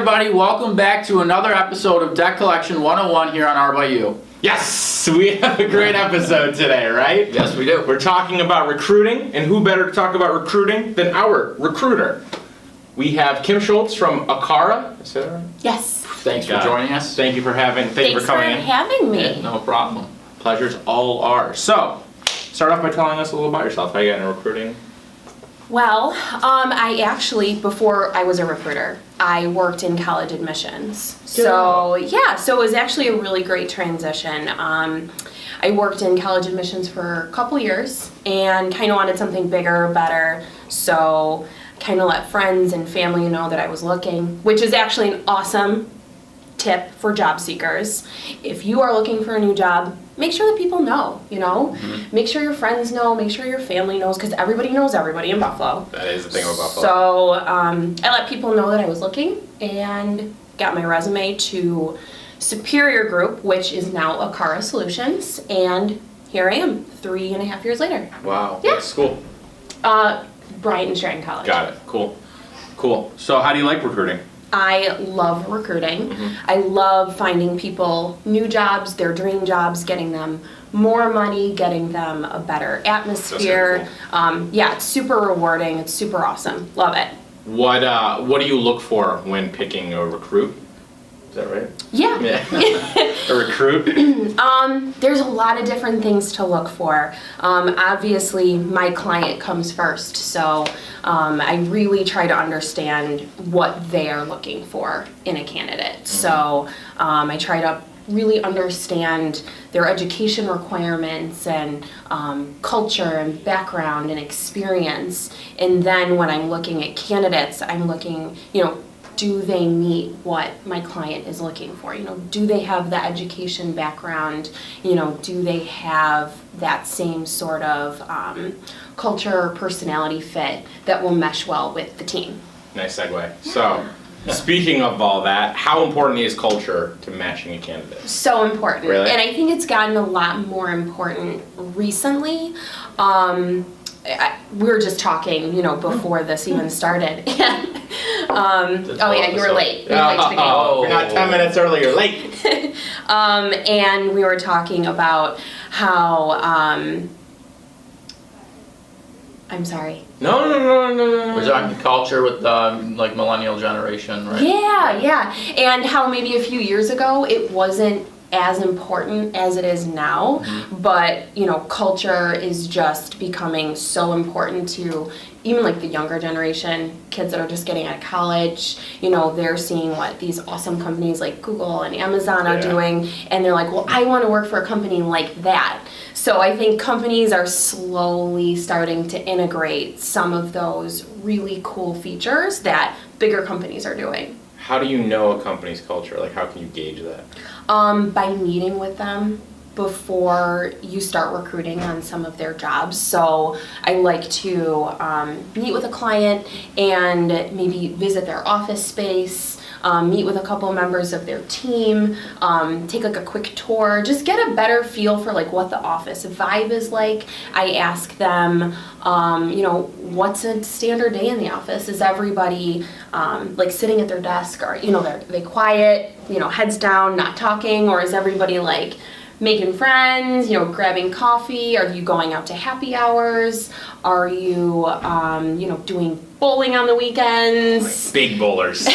everybody, welcome back to another episode of Debt Collection 101 here on Arbeit. Yes, we have a great episode today, right? Yes, we do. We're talking about recruiting, and who better to talk about recruiting than our recruiter? We have Kim Schultz from Acara. Is that right? Yes. Thanks for joining us. Thank you for coming in. Having me. Yeah, no problem. Pleasure's all ours. So, start off by telling us a little about yourself. How you got into recruiting? Well, I actually, before I was a recruiter, I worked in college admissions. So it was actually a really great transition. I worked in college admissions for a couple years and kind of wanted something bigger, better. So kind of let friends and family know that I was looking, which is actually an awesome tip for job seekers. If you are looking for a new job, make sure that people know, Make sure your friends know, make sure your family knows, because everybody knows everybody in Buffalo. That is the thing about Buffalo. So I let people know that I was looking and got my resume to Superior Group, which is now Acara Solutions, and here I am 3.5 years later. Wow. Yeah. What school? Bryant and Stratton College. Got it. Cool. So how do you like recruiting? I love recruiting. I love finding people new jobs, their dream jobs, getting them more money, getting them a better atmosphere. Cool. It's super rewarding. It's super awesome. Love it. What do you look for when picking a recruit? Is that right? Yeah. A recruit? There's a lot of different things to look for. Obviously, my client comes first, so I really try to understand what they are looking for in a candidate. So I try to really understand their education requirements and culture and background and experience. And then when I'm looking at candidates, I'm looking, do they meet what my client is looking for? Do they have the education background? Do they have that same sort of culture or personality fit that will mesh well with the team? Nice segue. So, speaking of all that, how important is culture to matching a candidate? So important. Really? And I think it's gotten a lot more important recently. We were just talking, before this even started. You were late. You were late to the game. You're not 10 minutes early, you're late. And we were talking about how, I'm sorry. No. We're talking culture with millennial generation, right? Yeah. And how maybe a few years ago it wasn't as important as it is now, but culture is just becoming so important to even the younger generation, kids that are just getting out of college. They're seeing what these awesome companies like Google and Amazon are doing, and they're like, well, I want to work for a company like that. So I think companies are slowly starting to integrate some of those really cool features that bigger companies are doing. How do you know a company's culture? How can you gauge that? By meeting with them before you start recruiting on some of their jobs. So I like to meet with a client and maybe visit their office space, meet with a couple members of their team, take a quick tour, just get a better feel for what the office vibe is like. I ask them, what's a standard day in the office? Is everybody sitting at their desk, or are they quiet, heads down, not talking, or is everybody making friends, grabbing coffee? Are you going out to happy hours? Are you, doing bowling on the weekends? Big bowlers.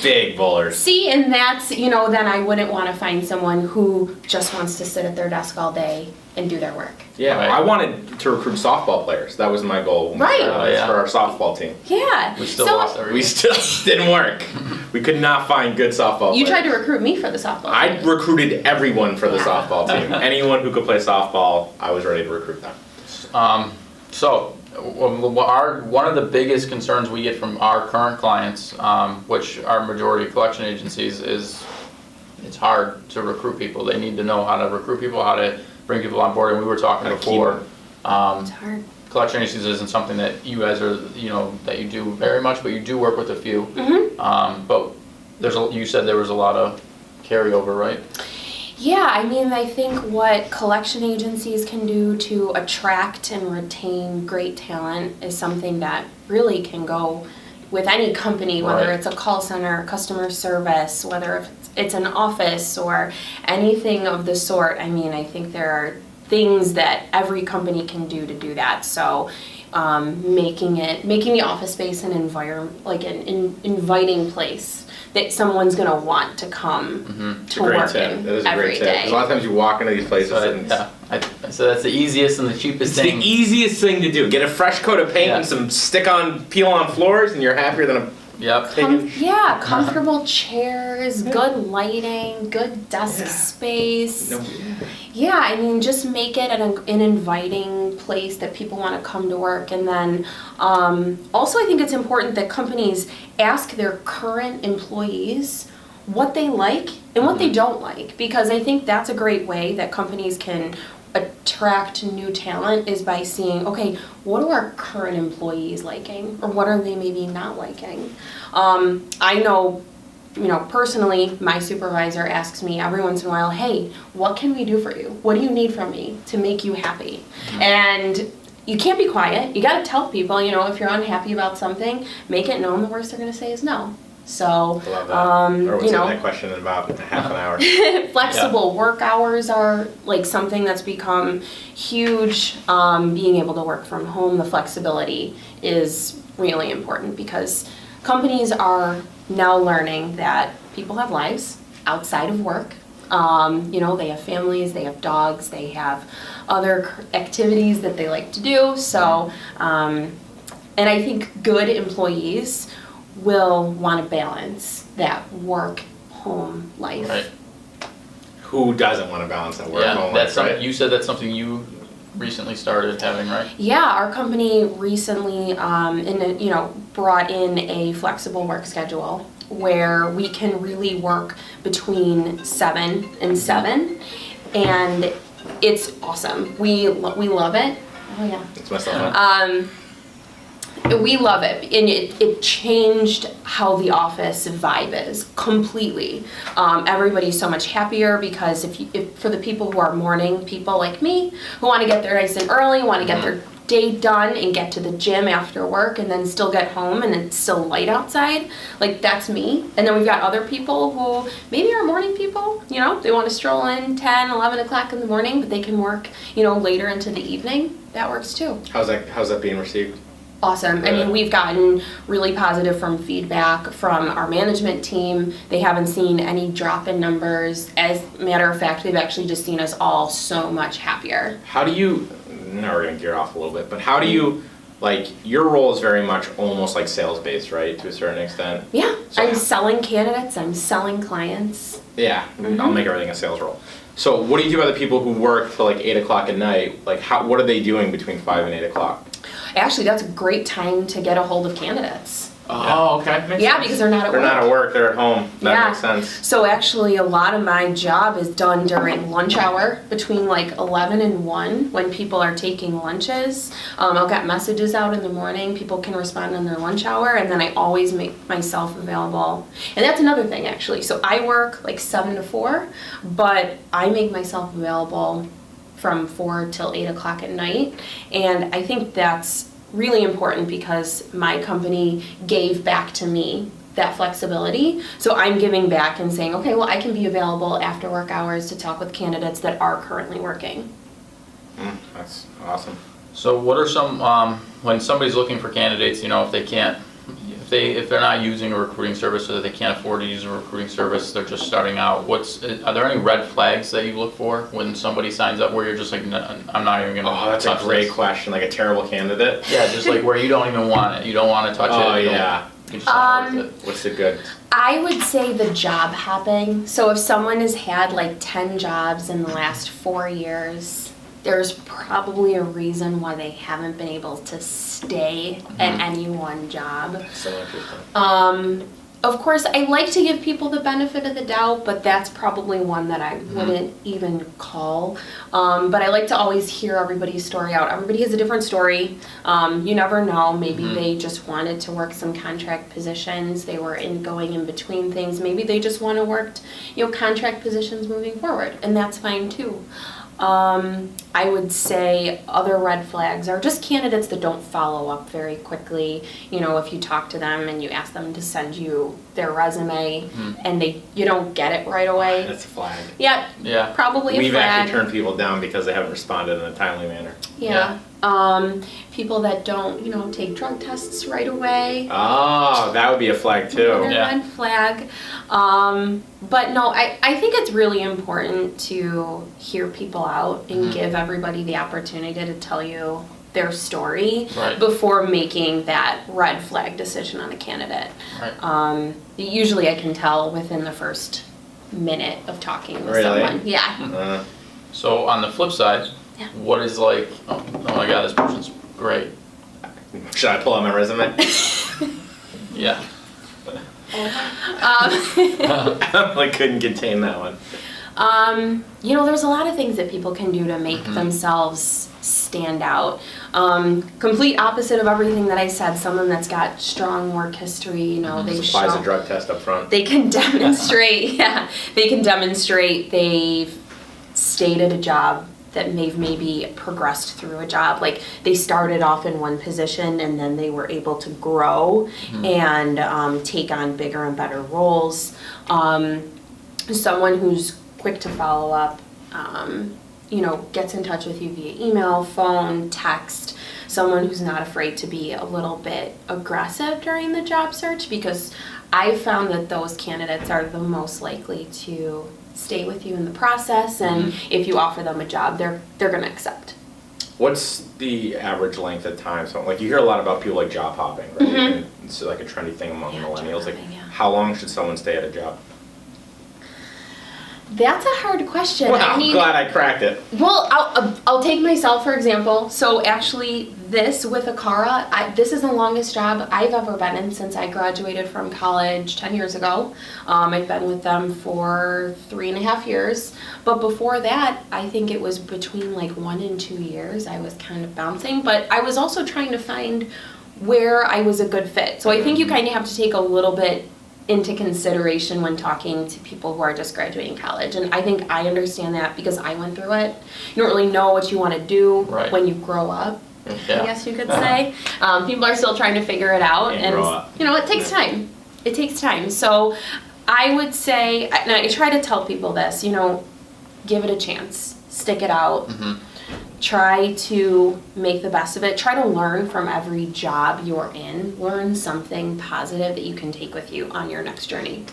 Big bowlers. See, and that's, then I wouldn't want to find someone who just wants to sit at their desk all day and do their work. Yeah, Right. I wanted to recruit softball players. That was my goal. Right. For our softball team. Yeah. We still lost everything. We still didn't work. We could not find good softball You players. tried to recruit me for the softball I team. recruited everyone for the Yeah. softball team. Anyone who could play softball, I was ready to recruit them. One of the biggest concerns we get from our current clients, which are majority collection agencies, is it's hard to recruit people. They need to know how to recruit people, how to bring people on board. And we were talking How to keep before, It's hard. collection agencies isn't something that you guys are, that you do very much, but you do work with a few. But you said there was a lot of carryover, right? Yeah, I think what collection agencies can do to attract and retain great talent is something that really can go with any company, whether Right. it's a call center, customer service, whether it's an office or anything of the sort. I mean, I think there are things that every company can do to do that. So making the office space an environment, like an inviting place that someone's gonna want to come It's to a great work tip. in That is a every great tip. day. Because a lot of times you walk into these places So, and so that's the easiest and the cheapest it's the thing. easiest thing to do. Get a fresh coat of paint Yeah. and some peel-on floors, and you're happier than a Yep. Comfortable chairs, good lighting, good desk space. Yeah, I mean, just make it an inviting place that people want to come to work. And then also, I think it's important that companies ask their current employees what they like and what they don't like, because I think that's a great way that companies can attract new talent, is by seeing, okay, what are our current employees liking, or what are they maybe not liking? I know, personally, my supervisor asks me every once in a while, hey, what can we do for you? What do you need from me to make you happy? And you can't be quiet. You got to tell people, if you're unhappy about something, make it known. The worst they're going to say is no. So, I love that. Or what's in that question in about half an hour? flexible work hours are like something that's become huge. Being able to work from home, the flexibility is really important, because companies are now learning that people have lives outside of work. They have families, they have dogs, they have other activities that they like to do. So, and I think good employees will want to balance that work-home life. Right. Who doesn't want to balance that work Yeah, home that's life, right? something, you said that's something you recently started having, right? Yeah, our company recently, brought in a flexible work schedule where we can really work between 7 and 7, and it's awesome. We love it. Oh yeah. It's myself. We love it, and it changed how the office vibe is completely. Everybody's so much happier, because if for the people who are morning people like me, who want to get there nice and early, want to get their day done and get to the gym after work and then still get home and it's still light outside, like that's me. And then we've got other people who maybe are morning people, they want to stroll in 10, 11 o'clock in the morning, but they can work, later into the evening. That works too. How's that being received? Awesome. I mean, we've gotten really positive feedback from our management team. They haven't seen any drop in numbers. As a matter of fact, they've actually just seen us all so much happier. How do you, now we're going to gear off a little bit, but how do you, your role is very much almost like sales-based, right, to a certain extent? Yeah, So I'm selling candidates, I'm selling clients. Yeah, I'll make everything a sales role. So what do you do about the people who work till 8 o'clock at night? What are they doing between 5 and 8 o'clock? Actually, that's a great time to get a hold of candidates. Oh, okay. Makes Yeah, sense. because they're not at They're work. not at work, they're at home. That makes sense. So actually, a lot of my job is done during lunch hour, between 11 and 1, when people are taking lunches. I'll get messages out in the morning. People can respond in their lunch hour, and then I always make myself available. And that's another thing, actually. So I work 7 to 4, but I make myself available from 4 till 8 o'clock at night. And I think that's really important, because my company gave back to me that flexibility. So I'm giving back and saying, okay, well, I can be available after work hours to talk with candidates that are currently working. That's awesome. So what are some, when somebody's looking for candidates, if they can't, if they're not using a recruiting service, or they can't afford to use a recruiting service, they're just starting out, are there any red flags that you look for when somebody signs up where you're just no, I'm not even gonna touch that's a great this? question, a terrible candidate. Yeah, just where you don't even want it, you don't want to touch it. Oh, you don't- yeah. It's not worth it. What's the good? I would say the job hopping. So if someone has had 10 jobs in the last 4 years, there's probably a reason why they haven't been able to stay at any one job. So interesting. Of course, I like to give people the benefit of the doubt, but that's probably one that I wouldn't even call. But I like to always hear everybody's story out. Everybody has a different story. You never know. Maybe they just wanted to work some contract positions. They were going in between things. Maybe they just want to work, contract positions moving forward, and that's fine too. I would say other red flags are just candidates that don't follow up very quickly. You know, if you talk to them and you ask them to send you their resume and you don't get it right away. That's a flag. Yeah, Yeah. probably a We've flag. actually turned people down because they haven't responded in a timely manner. Yeah. People that don't, you know, take drug tests right away. Oh, that would be a flag too. Another Yeah. red flag. But no, I think it's really important to hear people out and give everybody the opportunity to tell you their story Right. before making that red flag decision on a candidate. Right. Usually I can tell within the first minute of talking with Really? someone. Yeah. So on the flip side, Yeah. what is like, oh my God, this person's great. Should I pull out my resume? Yeah. I couldn't contain that one. You know, there's a lot of things that people can do to make themselves stand out. Complete opposite of everything that I said. Someone that's got strong work history, you know, they've Supplies a shown, drug test up front. they can demonstrate, they can demonstrate they've stayed at a job, that they've maybe progressed through a job. Like they started off in one position and then they were able to grow and take on bigger and better roles. Someone who's quick to follow up, you know, gets in touch with you via email, phone, text. Someone who's not afraid to be a little bit aggressive during the job search, because I found that those candidates are the most likely to stay with you in the process, and if you offer them a job, they're going to accept. What's the average length of time? So, like, you hear a lot about people like job hopping, right? And it's like a trendy thing among millennials. job Like, hopping, yeah. how long should someone stay at a job? That's a hard question. Well, I I'm mean, glad I cracked it. well, I'll take myself for example. So actually, this with Acara, this is the longest job I've ever been in since I graduated from college 10 years ago. I've been with them for 3.5 years. But before that, I think it was between like 1 and 2 years. I was kind of bouncing, but I was also trying to find where I was a good fit. So I think you kind of have to take a little bit into consideration when talking to people who are just graduating college. And I think I understand that because I went through it. You don't really know what you want to do Right. when you grow up, Yeah. I guess you could say. People are still trying to figure it out. And grow up. You know, it takes time. It takes time. So I would say, and I try to tell people this, you know, give it a chance. Stick it out. Try to make the best of it. Try to learn from every job you're in. Learn something positive that you can take with you on your next journey.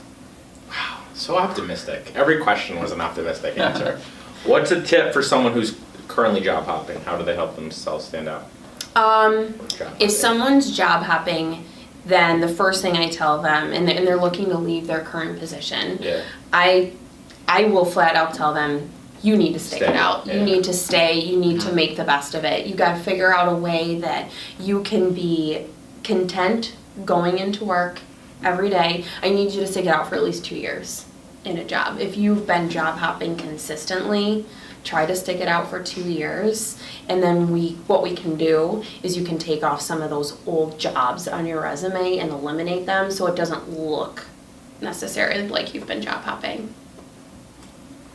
Wow, so optimistic. Every question was an optimistic answer. What's a tip for someone who's currently job hopping? How do they help themselves stand out? Job If hopping. someone's job hopping, then the first thing I tell them, and they're looking to leave their current position, Yeah. I will flat out tell them, you need to stick it Stay, out. yeah. You need to stay. You need to make the best of it. You got to figure out a way that you can be content going into work every day. I need you to stick it out for at least 2 years in a job. If you've been job hopping consistently, try to stick it out for 2 years. And then what we can do is you can take off some of those old jobs on your resume and eliminate them so it doesn't look necessarily like you've been job hopping.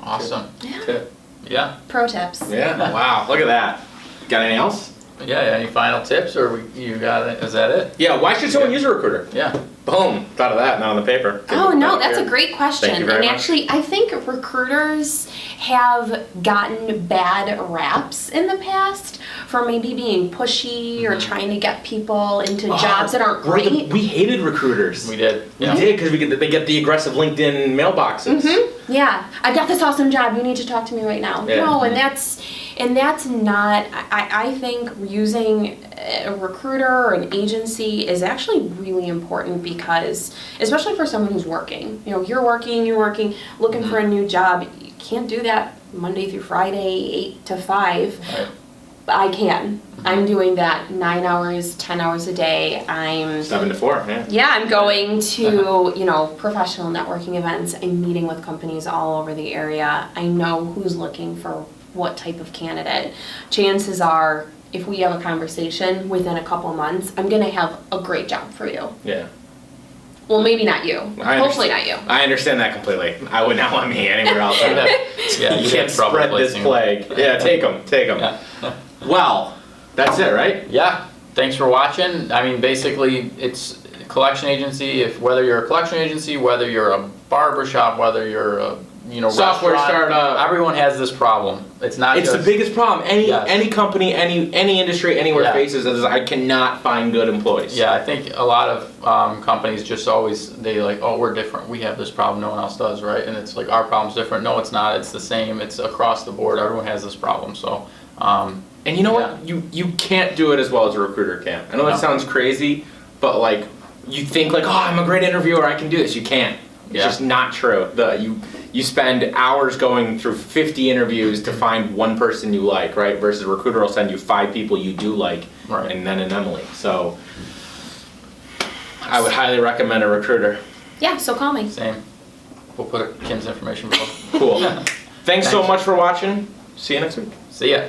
Awesome. Tip. Yeah. Pro tips. Yeah, wow, look at that. Got anything else? Yeah. Any final tips, or you got it? Is that it? Yeah, why should someone use a recruiter? Yeah. Boom, thought of that, not on the paper. Oh Good. no, that's a great question. Thank you very And much. actually, I think recruiters have gotten bad raps in the past for maybe being pushy or trying to get people into jobs that aren't great. We hated recruiters. We did. We Yeah. did, because they get the aggressive LinkedIn mailboxes. Yeah, I've got this awesome job. You need to talk to me right now. Yeah. No, and that's not. I think using a recruiter or an agency is actually really important because, especially for someone who's working. You know, you're working, looking for a new job. You can't do that Monday through Friday, 8 to 5. Right. But I can. I'm doing that 9 hours, 10 hours a day. 7 to 4, yeah. Yeah, I'm going to, you know, professional networking events. I'm meeting with companies all over the area. I know who's looking for what type of candidate. Chances are, if we have a conversation within a couple months, I'm going to have a great job for you. Yeah. Well, maybe not you. I Hopefully not understand- you. I understand that completely. I would not want me anywhere else. Yeah, you you'd can't have trouble spread this placing them. plague. Yeah, take them. Yeah. Well, that's it, right? Yeah, thanks for watching. I mean, basically, it's a collection agency. If whether you're a collection agency, whether you're a barber shop, whether you're a Software restaurant, startup. everyone has this problem. It's not It's just the biggest problem. Yes. Any company, any industry, anywhere Yeah. faces is I cannot find good employees. Yeah, I think a lot of companies just always, they like, oh, we're different. We have this problem, no one else does, right? And it's like, our problem's different. No, it's not. It's the same. It's across the board. Everyone has this problem. So, And you know what? You can't do it as well as a recruiter can. I know No. that sounds crazy, but like you think like, oh, I'm a great interviewer, I can do this. You can't. It's Yeah. just not true. You spend hours going through 50 interviews to find one person you like, right? Versus a recruiter will send you 5 people you do like, Right. and then an Emily. So I would highly recommend a recruiter. Yeah, so call me. same. We'll put Kim's information below. Cool. Thanks so Thanks. much for watching. See you next week. See ya.